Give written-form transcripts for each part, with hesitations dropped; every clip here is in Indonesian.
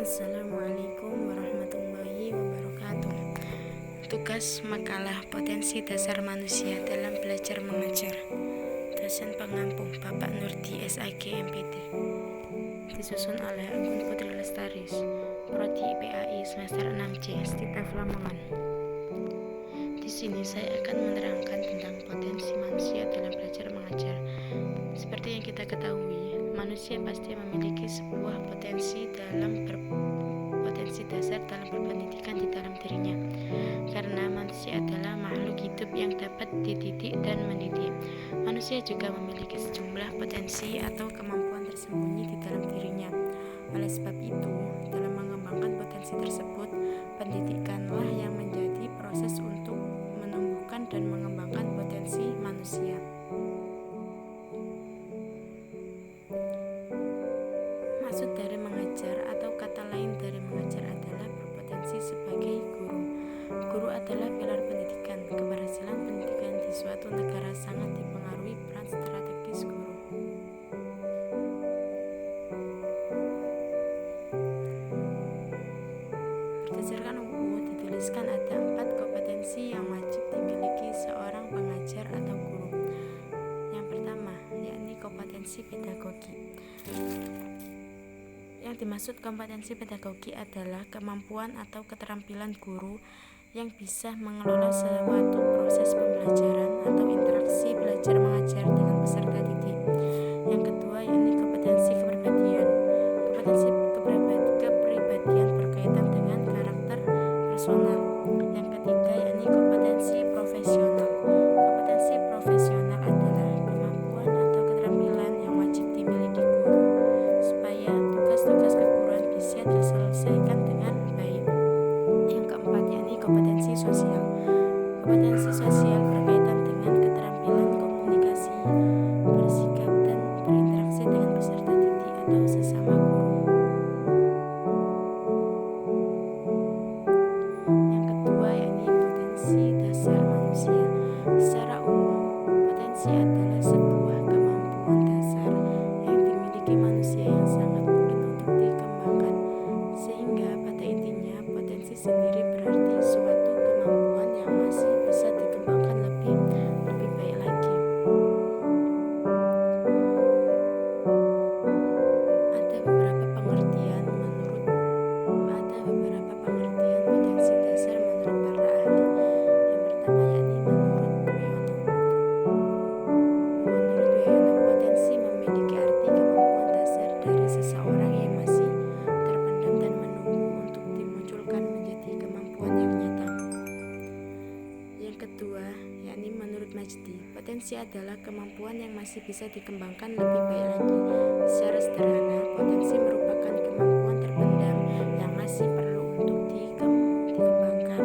Assalamualaikum warahmatullahi wabarakatuh. Tugas makalah potensi dasar manusia dalam belajar mengajar. Dosen pengampu Bapak Nurdi SIG MPT. Disusun oleh akun Putri Lestaris, Prodi PAI semester 6C, Stitaf Lamongan. Di sini saya akan menerangkan tentang potensi manusia dalam belajar mengajar. Seperti yang kita ketahui, manusia pasti memiliki sebuah potensi dasar dalam berpendidikan di dalam dirinya, karena manusia adalah makhluk hidup yang dapat dididik dan mendidik. Manusia juga memiliki sejumlah potensi atau kemampuan tersembunyi di dalam dirinya. Oleh sebab itu, dalam mengembangkan potensi tersebut, pendidikanlah yang menjadi proses untuk menumbuhkan dan mengembangkan potensi manusia. Maksud dari mengajar atau kata lain dari mengajar adalah berpotensi sebagai guru. Guru adalah pilar pendidikan. Keberhasilan pendidikan di suatu negara sangat dipengaruhi peran strategis guru. Berdasarkan UU dituliskan ada 4 kompetensi yang wajib dimiliki seorang pengajar atau guru. Yang pertama, yakni kompetensi pedagogi. Yang dimaksud kompetensi pedagogi adalah kemampuan atau keterampilan guru yang bisa mengelola suatu proses pembelajaran atau interaksi belajar mengajar dengan peserta didik. Yang kedua, yakni kompetensi kepribadian. Kompetensi kepribadian berkaitan dengan karakter personal. Yang ketiga, yakni kompetensi profesional. Kompetensi profesional adalah kemampuan atau keterampilan yang wajib dimiliki guru supaya tugas keguruan bisa diselesaikan dengan baik. Yang keempat, yakni kompetensi sosial. Kompetensi sosial berkaitan dengan keterampilan komunikasi, bersikap, dan berinteraksi dengan peserta didik atau sesama guru. Yang kedua, yakni potensi dasar manusia. Secara umum, potensi adalah sebuah kemampuan dasar yang dimiliki manusia yang sangat mungkin untuk dikembangkan, sehingga pada intinya potensi sendiri berarti suatu kemampuan yang masih bisa dikembangkan lebih baik lagi. Ada beberapa pengertian potensi dasar menurut para ahli. Yang pertama, yakni menurut Wiono, potensi memiliki arti kemampuan dasar dari seseorang yang masih terpendam dan menunggu untuk dimunculkan menjadi kemampuan yang nyata. Yang kedua, yakni menurut Majdi, potensi adalah kemampuan yang masih bisa dikembangkan lebih baik lagi. Secara sederhana, potensi merupakan kemampuan terpendam yang masih perlu untuk dikembangkan.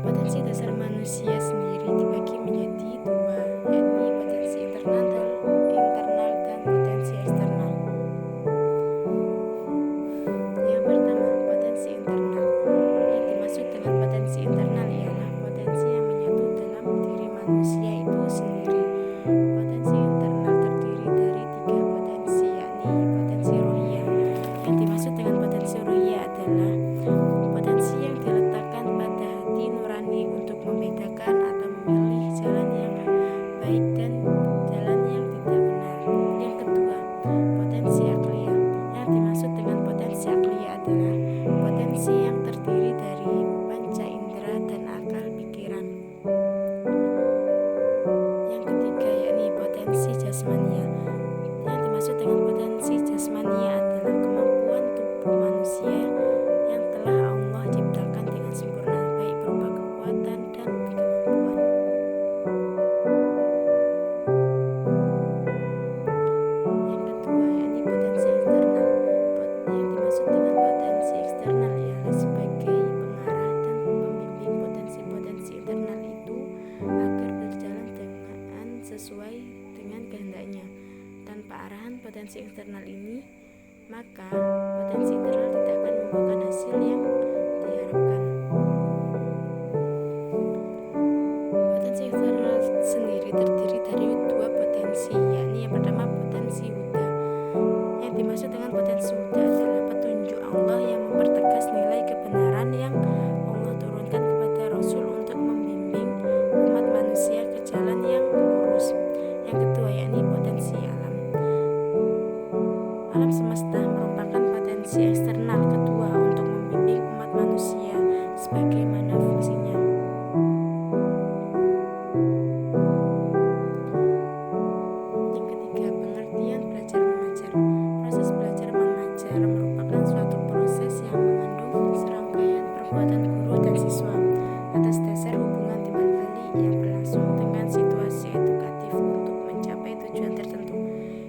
Potensi dasar manusia sendiri dibagi menjadi dua, yakni potensi internal dan potensi eksternal. Yang pertama, potensi internal. Yang dimaksud dengan potensi internal ialah potensi yang menyatu dalam diri manusia itu sendiri. Potensi internal terdiri dari 3 potensi, yakni potensi ruhiyah. Yang dimaksud dengan potensi ruhiyah adalah potensi yang diletakkan pada hati nurani untuk membedakan atau memilih jalan yang baik dan jalan yang tidak benar. Yang kedua, potensi akliyah. Yang dimaksud dengan potensi akliyah adalah potensi yang terdiri dari panca indera dan akal pikiran. Yang ketiga, yakni potensi jasmania. Yang dimaksud dengan potensi jasmania adalah kemampuan tubuh manusia yang telah Allah ciptakan dengan sempurna, baik berupa kekuatan dan kemampuan. Yang kedua, yakni potensi eksternal. Yang dimaksud dengan potensi eksternal ialah sebagai pengarah dan pembimbing potensi-potensi internal itu agar berjalan dengan sesuai dengan kehendaknya. Tanpa arahan potensi eksternal ini, maka potensi internal tidak akan membuahkan hasil yang diharapkan. Potensi eksternal sendiri terdiri dari 2 potensi, yakni yang pertama potensi huda. Yang dimaksud dimaksud dengan potensi huda adalah petunjuk Allah yang mempertegas nilai kebenaran yang Allah turunkan kepada Rasul untuk membimbing umat manusia ke jalan yang lurus. Yang kedua yakni potensi alam. Alam semesta merupakan potensi eksternal kedua untuk membimbing umat manusia sebagaimana fungsinya. Yang ketiga, pengertian belajar mengajar. Proses belajar mengajar merupakan suatu proses yang mengandung serangkaian perbuatan guru dan siswa atas dasar hubungan timbal balik yang berlangsung dengan situasi edukatif untuk mencapai tujuan tertentu.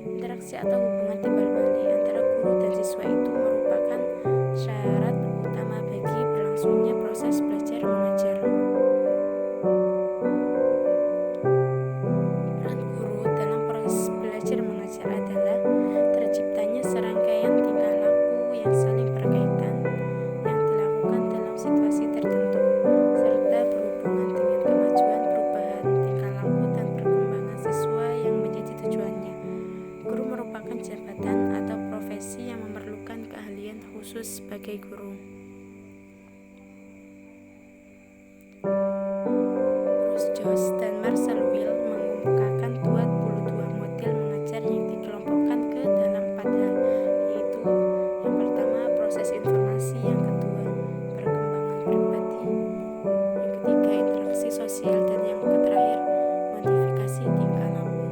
Interaksi atau hubungan timbal balik antara guru dan siswa itu merupakan syarat utama bagi berlangsungnya proses belajar mengajar. Peran guru dalam proses belajar mengajar adalah terciptanya serangkaian tingkah laku yang saling berkaitan yang dilakukan dalam situasi tertentu serta berhubungan dengan kemajuan perubahan tingkah laku dan perkembangan siswa yang menjadi tujuannya. Guru merupakan jabatan atau profesi yang memerlukan keahlian khusus sebagai guru. Bruce Jones dan Marcel Will mengemukakan 22 model mengajar yang dikelompokkan ke dalam 4 hal, yaitu yang pertama proses informasi, yang kedua perkembangan pribadi, yang ketiga interaksi sosial, dan yang terakhir modifikasi tingkah laku.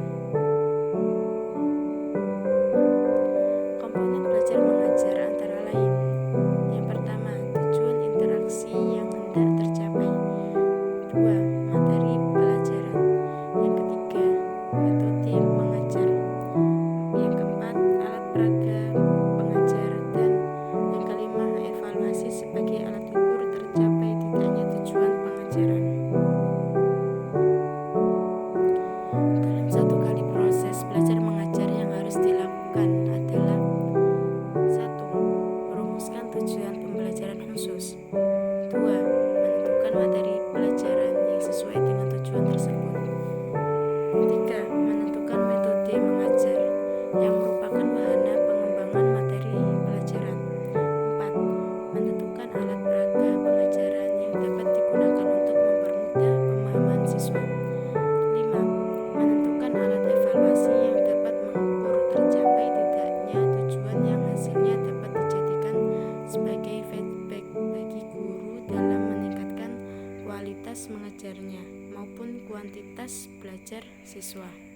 Komponen belajar mengajar antara lain: yang pertama tujuan interaksi yang hendak tercapai, dua materi pelajaran, yang ketiga metode mengajar, yang keempat alat peraga pengajar, dan yang kelima evaluasi sebagai alat ukur tercapai tidaknya tujuan pengajaran. Dalam satu kali proses belajar mengajar yang harus dilakukan adalah: 1. Merumuskan tujuan pembelajaran khusus, 2. Menentukan materi pelajaran yang sesuai dengan tujuan tersebut, 3. Menentukan metode mengajar yang merupakan wahana pengembangan materi pelajaran, 4. Menentukan alat peraga pengajaran yang dapat digunakan untuk mempermudah pemahaman siswa, 5. Menentukan alat evaluasi yang dapat mengukur tercapai tidaknya tujuan yang hasilnya dapat dijadikan sebagai feedback bagi guru dalam meningkatkan kualitas mengajarnya maupun kuantitas belajar siswa.